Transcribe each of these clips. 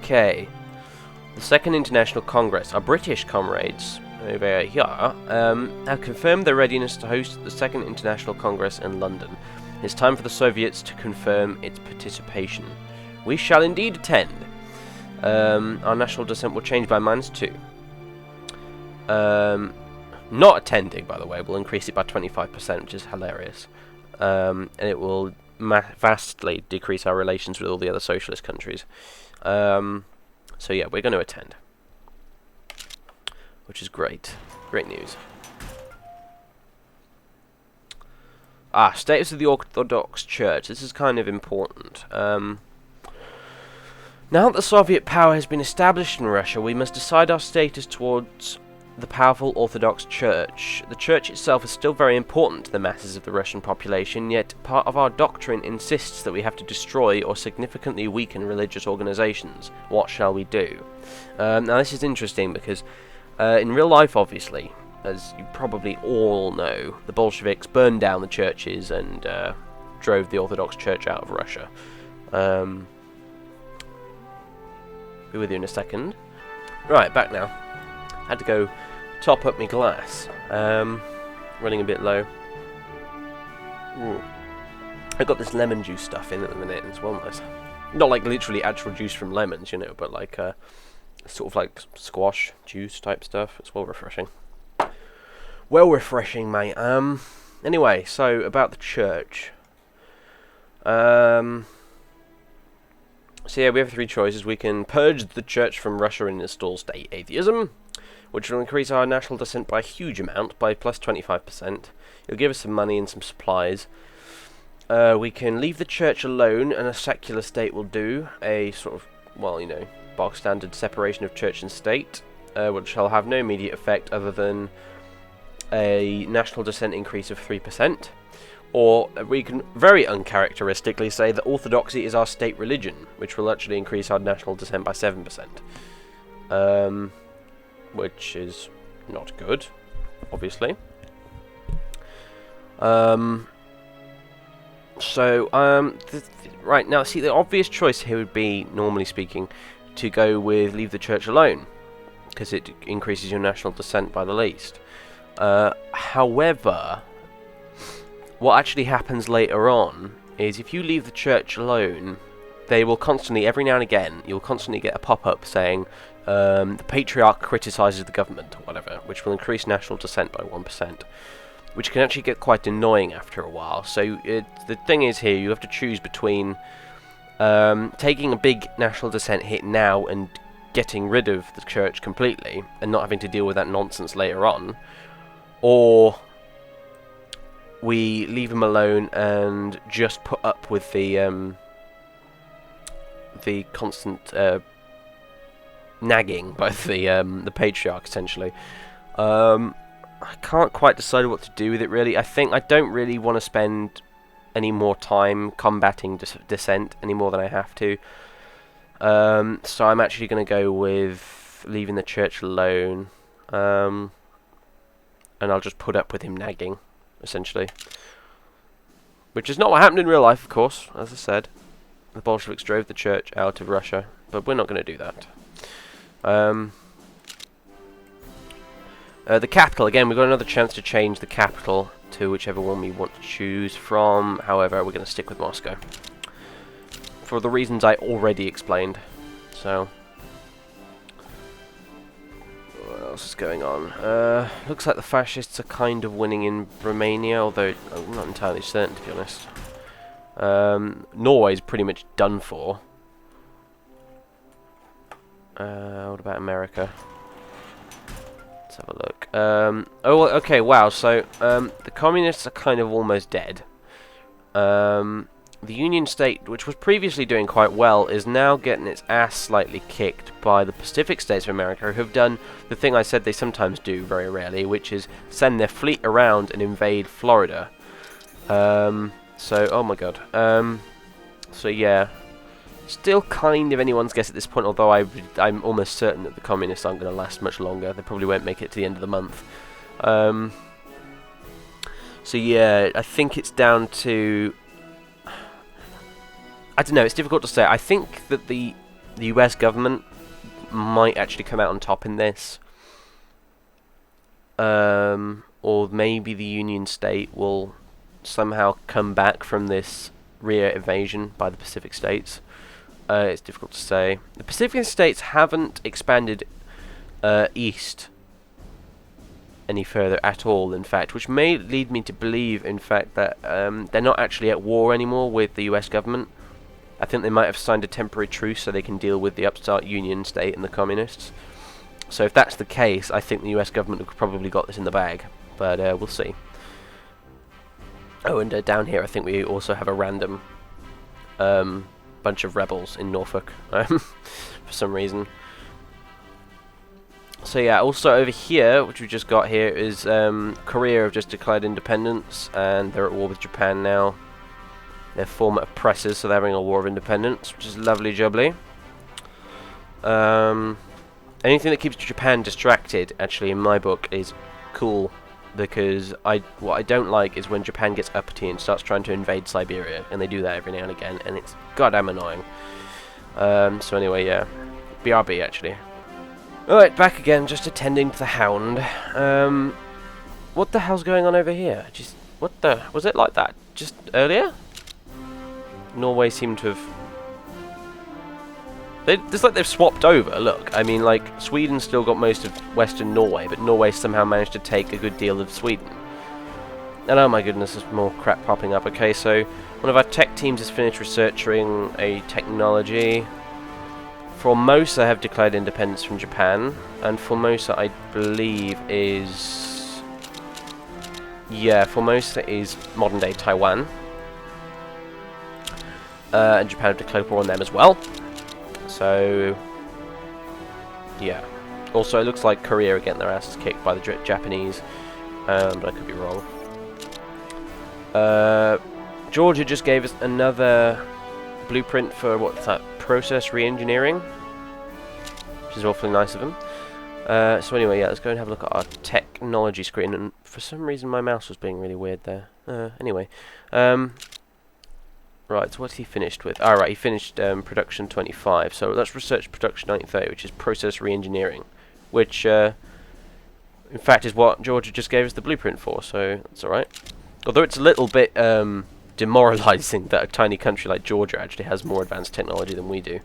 Okay. The Second International Congress, our British comrades over here, have confirmed their readiness to host the Second International Congress in London. It's time for the Soviets to confirm its participation. We shall indeed attend. Our national descent will change by -2. Not attending, by the way, will increase it by 25%, which is hilarious. And it will vastly decrease our relations with all the other socialist countries. So yeah, we're going to attend. Which is great. Great news. Status of the Orthodox Church. This is kind of important. Now that the Soviet power has been established in Russia, we must decide our status towards the powerful Orthodox Church. The Church itself is still very important to the masses of the Russian population, yet part of our doctrine insists that we have to destroy or significantly weaken religious organizations. What shall we do? Now this is interesting because in real life, obviously, as you probably all know, the Bolsheviks burned down the churches and drove the Orthodox Church out of Russia. Be with you in a second. Right, back now. Had to go top up my glass. Running a bit low. I got this lemon juice stuff in at the minute, and it's well nice. Not like literally actual juice from lemons, you know, but like sort of like squash juice type stuff. It's well refreshing. Well refreshing, mate. Anyway, so about the church. So yeah, we have 3 choices. We can purge the church from Russia and install state atheism, which will increase our national descent by a huge amount, by plus 25%. It'll give us some money and some supplies. We can leave the church alone, and a secular state will do. A sort of, well, you know, bog standard separation of church and state, which shall have no immediate effect other than a national descent increase of 3%. Or we can very uncharacteristically say that orthodoxy is our state religion, which will actually increase our national descent by 7%. Which is not good, obviously. Right, now, see, the obvious choice here would be, normally speaking, to go with leave the church alone, because it increases your national descent by the least. However, what actually happens later on is if you leave the church alone, they will constantly, every now and again, you'll constantly get a pop-up saying the patriarch criticises the government or whatever, which will increase national descent by 1%, which can actually get quite annoying after a while. So the thing is here, you have to choose between taking a big national descent hit now and getting rid of the church completely and not having to deal with that nonsense later on, or we leave them alone and just put up with the constant nagging by the patriarch, essentially. I can't quite decide what to do with it, really. I think I don't really want to spend any more time combating dissent any more than I have to. So I'm actually going to go with leaving the church alone. And I'll just put up with him nagging, essentially. Which is not what happened in real life, of course, as I said. The Bolsheviks drove the church out of Russia, but we're not going to do that. The capital, again, we've got another chance to change the capital to whichever one we want to choose from. However, we're going to stick with Moscow, for the reasons I already explained. So, what else is going on? Looks like the fascists are kind of winning in Romania, although I'm not entirely certain, to be honest. Norway's pretty much done for. What about America? Let's have a look. Oh, okay, wow, so the communists are kind of almost dead. The Union State, which was previously doing quite well, is now getting its ass slightly kicked by the Pacific States of America, who have done the thing I said they sometimes do very rarely, which is send their fleet around and invade Florida. So, oh my god. So yeah, still kind of anyone's guess at this point, although I'm almost certain that the communists aren't going to last much longer. They probably won't make it to the end of the month. So yeah, I think it's down to... I don't know, it's difficult to say. I think that the the US government might actually come out on top in this. Or maybe the Union State will somehow come back from this rear invasion by the Pacific States. It's difficult to say. The Pacific States haven't expanded east any further at all, in fact, which may lead me to believe, in fact, that they're not actually at war anymore with the US government. I think they might have signed a temporary truce so they can deal with the upstart Union State and the communists. So if that's the case, I think the US government have probably got this in the bag, but we'll see. Oh, and down here I think we also have a random bunch of rebels in Norfolk for some reason. So yeah, also over here, which we just got here, is Korea have just declared independence, and they're at war with Japan now. They're former oppressors, so they're having a war of independence, which is lovely jubbly. Anything that keeps Japan distracted, actually, in my book, is cool, because what I don't like is when Japan gets uppity and starts trying to invade Siberia, and they do that every now and again, and it's goddamn annoying. So anyway, yeah, BRB actually. Alright, back again, just attending to the hound. What the hell's going on over here? Was it like that just earlier? Norway seemed to have... It's like they've swapped over, look. I mean, like, Sweden still got most of Western Norway, but Norway somehow managed to take a good deal of Sweden. And oh my goodness, there's more crap popping up. Okay, so one of our tech teams has finished researching a technology. Formosa have declared independence from Japan, and Formosa, I believe, is... Yeah, Formosa is modern-day Taiwan. And Japan have declared war on them as well. So, yeah. Also, it looks like Korea are getting their asses kicked by the Japanese, but I could be wrong. Georgia just gave us another blueprint for, what's that, process re-engineering, which is awfully nice of them. So anyway, yeah, let's go and have a look at our technology screen, and for some reason my mouse was being really weird there. Anyway, right, so what's he finished with? Alright, he finished production 25, so let's research production 1930, which is process re-engineering, which in fact is what Georgia just gave us the blueprint for, so that's alright. Although it's a little bit demoralizing that a tiny country like Georgia actually has more advanced technology than we do.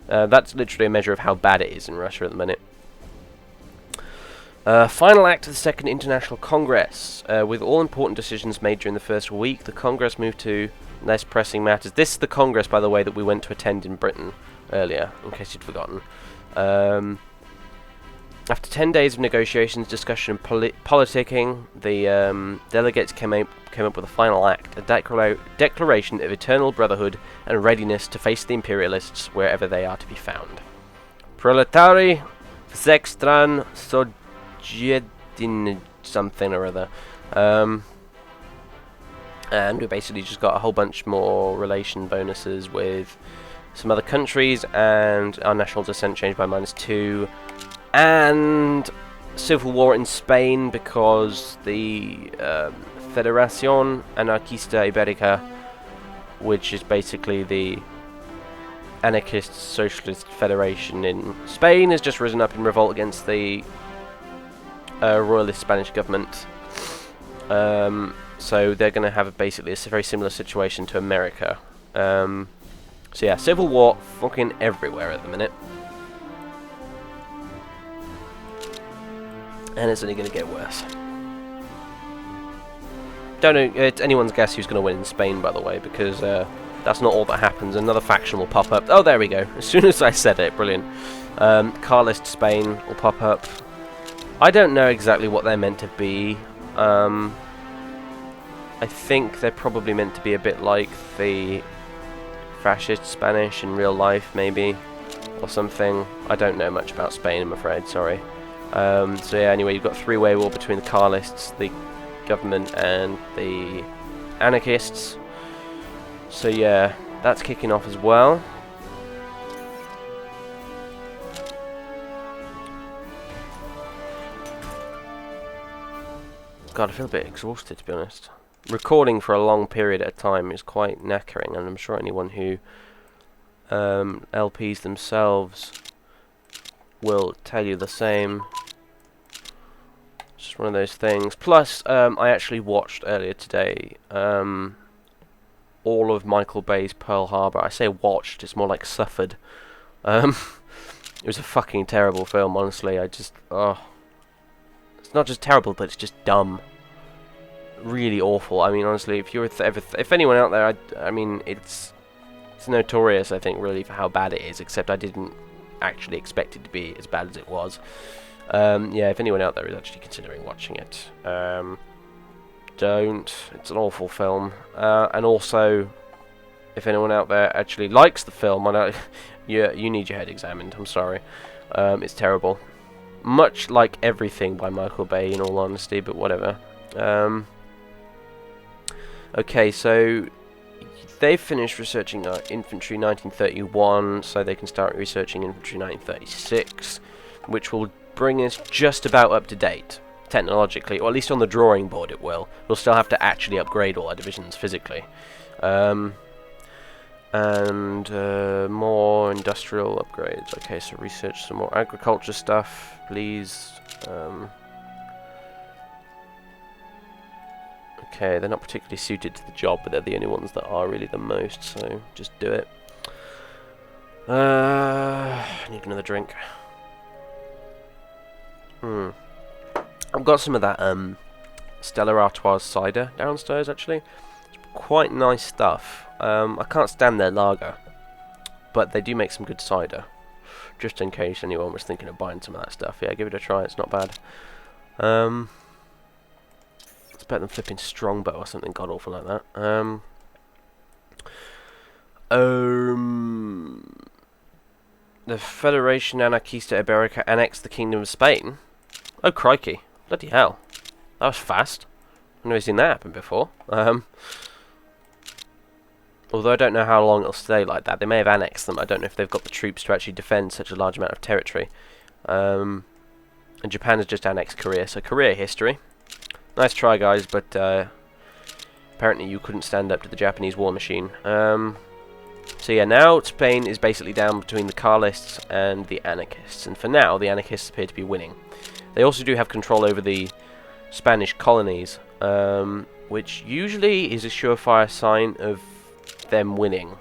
That's literally a measure of how bad it is in Russia at the minute. Final act of the Second International Congress. With all important decisions made during the first week, the Congress moved to less pressing matters. This is the Congress, by the way, that we went to attend in Britain earlier, in case you'd forgotten. After 10 days of negotiations, discussion and politicking, the delegates came up with a final act, a declaration of eternal brotherhood and readiness to face the imperialists wherever they are to be found. Proletari Vzekstran Sojedin something or other. And we basically just got a whole bunch more relation bonuses with some other countries, and our national descent changed by -2. And civil war in Spain because the Federación Anarquista Ibérica, which is basically the anarchist socialist federation in Spain, has just risen up in revolt against the royalist Spanish government. So they're going to have basically a very similar situation to America. So yeah, civil war fucking everywhere at the minute. And it's only going to get worse. Don't know, it's anyone's guess who's going to win in Spain, by the way, because that's not all that happens. Another faction will pop up. Oh, there we go. As soon as I said it, brilliant. Carlist Spain will pop up. I don't know exactly what they're meant to be. I think they're probably meant to be a bit like the fascist Spanish in real life, maybe, or something. I don't know much about Spain, I'm afraid, sorry. So yeah, anyway, you've got a three-way war between the Carlists, the government, and the anarchists. So yeah, that's kicking off as well. God, I feel a bit exhausted, to be honest. Recording for a long period at a time is quite knackering, and I'm sure anyone who LPs themselves will tell you the same. It's just one of those things. Plus, I actually watched earlier today all of Michael Bay's Pearl Harbor. I say watched, it's more like suffered. It was a fucking terrible film, honestly. It's not just terrible, but it's just dumb. Really awful. I mean, honestly, if you're if anyone out there, I mean, it's notorious, I think, really, for how bad it is. Except I didn't actually expect it to be as bad as it was. Yeah, if anyone out there is actually considering watching it, don't. It's an awful film. And also, if anyone out there actually likes the film, you need your head examined. I'm sorry. It's terrible. Much like everything by Michael Bay, in all honesty, but whatever. Okay, so they've finished researching infantry 1931, so they can start researching infantry 1936, which will bring us just about up to date, technologically, or at least on the drawing board it will. We'll still have to actually upgrade all our divisions physically. And more industrial upgrades. Okay, so research some more agriculture stuff, please. Okay, they're not particularly suited to the job, but they're the only ones that are really the most, so just do it. I need another drink. I've got some of that Stella Artois cider downstairs, actually. It's quite nice stuff. I can't stand their lager, but they do make some good cider. Just in case anyone was thinking of buying some of that stuff. Yeah, give it a try, it's not bad. It's better than flipping Strongbow or something god-awful like that. The Federation Anarchista Iberica annexed the Kingdom of Spain. Oh, crikey. Bloody hell. That was fast. I've never seen that happen before. Although I don't know how long it'll stay like that. They may have annexed them. I don't know if they've got the troops to actually defend such a large amount of territory. And Japan has just annexed Korea, so Korea history. Nice try, guys, but apparently you couldn't stand up to the Japanese war machine. So yeah, now Spain is basically down between the Carlists and the anarchists, and for now the anarchists appear to be winning. They also do have control over the Spanish colonies, which usually is a surefire sign of them winning.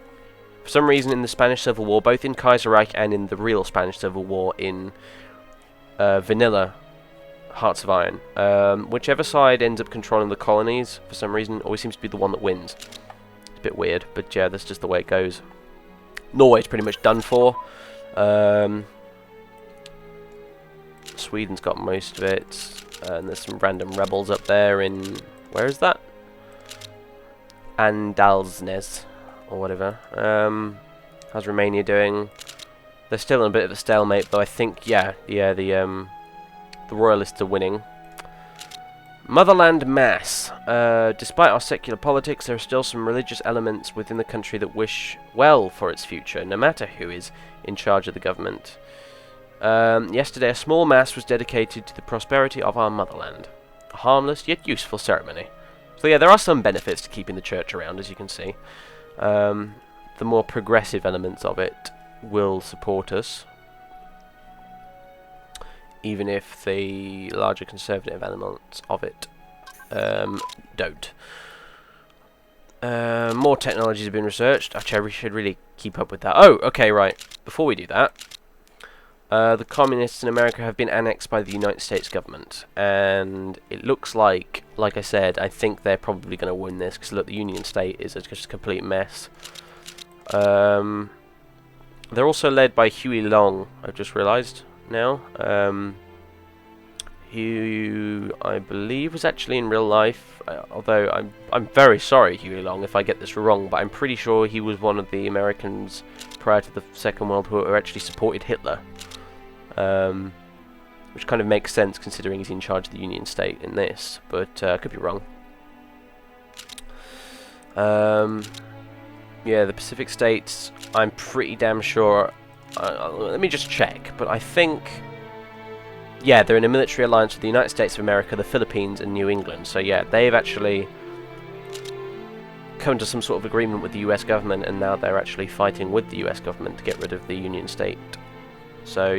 For some reason in the Spanish Civil War, both in Kaiserreich and in the real Spanish Civil War in vanilla Hearts of Iron, whichever side ends up controlling the colonies, for some reason, always seems to be the one that wins. It's a bit weird, but yeah, that's just the way it goes. Norway's pretty much done for. Sweden's got most of it, and there's some random rebels up there in... where is that? Andalsnes, or whatever. How's Romania doing? They're still in a bit of a stalemate, though I think, the Royalists are winning. Motherland Mass. Despite our secular politics, there are still some religious elements within the country that wish well for its future, no matter who is in charge of the government. Yesterday, a small mass was dedicated to the prosperity of our motherland. A harmless, yet useful ceremony. So yeah, there are some benefits to keeping the church around, as you can see. The more progressive elements of it will support us, even if the larger conservative elements of it don't. More technologies have been researched. Actually, we should really keep up with that. Oh, okay, right. Before we do that, the communists in America have been annexed by the United States government, and it looks like I said, I think they're probably going to win this, because look, the Union State is just a complete mess. They're also led by Huey Long, I've just realised now, who I believe was actually in real life, although I'm very sorry, Huey Long, if I get this wrong, but I'm pretty sure he was one of the Americans prior to the Second World War who actually supported Hitler, which kind of makes sense considering he's in charge of the Union State in this, but I could be wrong. Yeah, the Pacific States, I'm pretty damn sure... let me just check, but I think... yeah, they're in a military alliance with the United States of America, the Philippines, and New England. So yeah, they've actually come to some sort of agreement with the US government, and now they're actually fighting with the US government to get rid of the Union State. So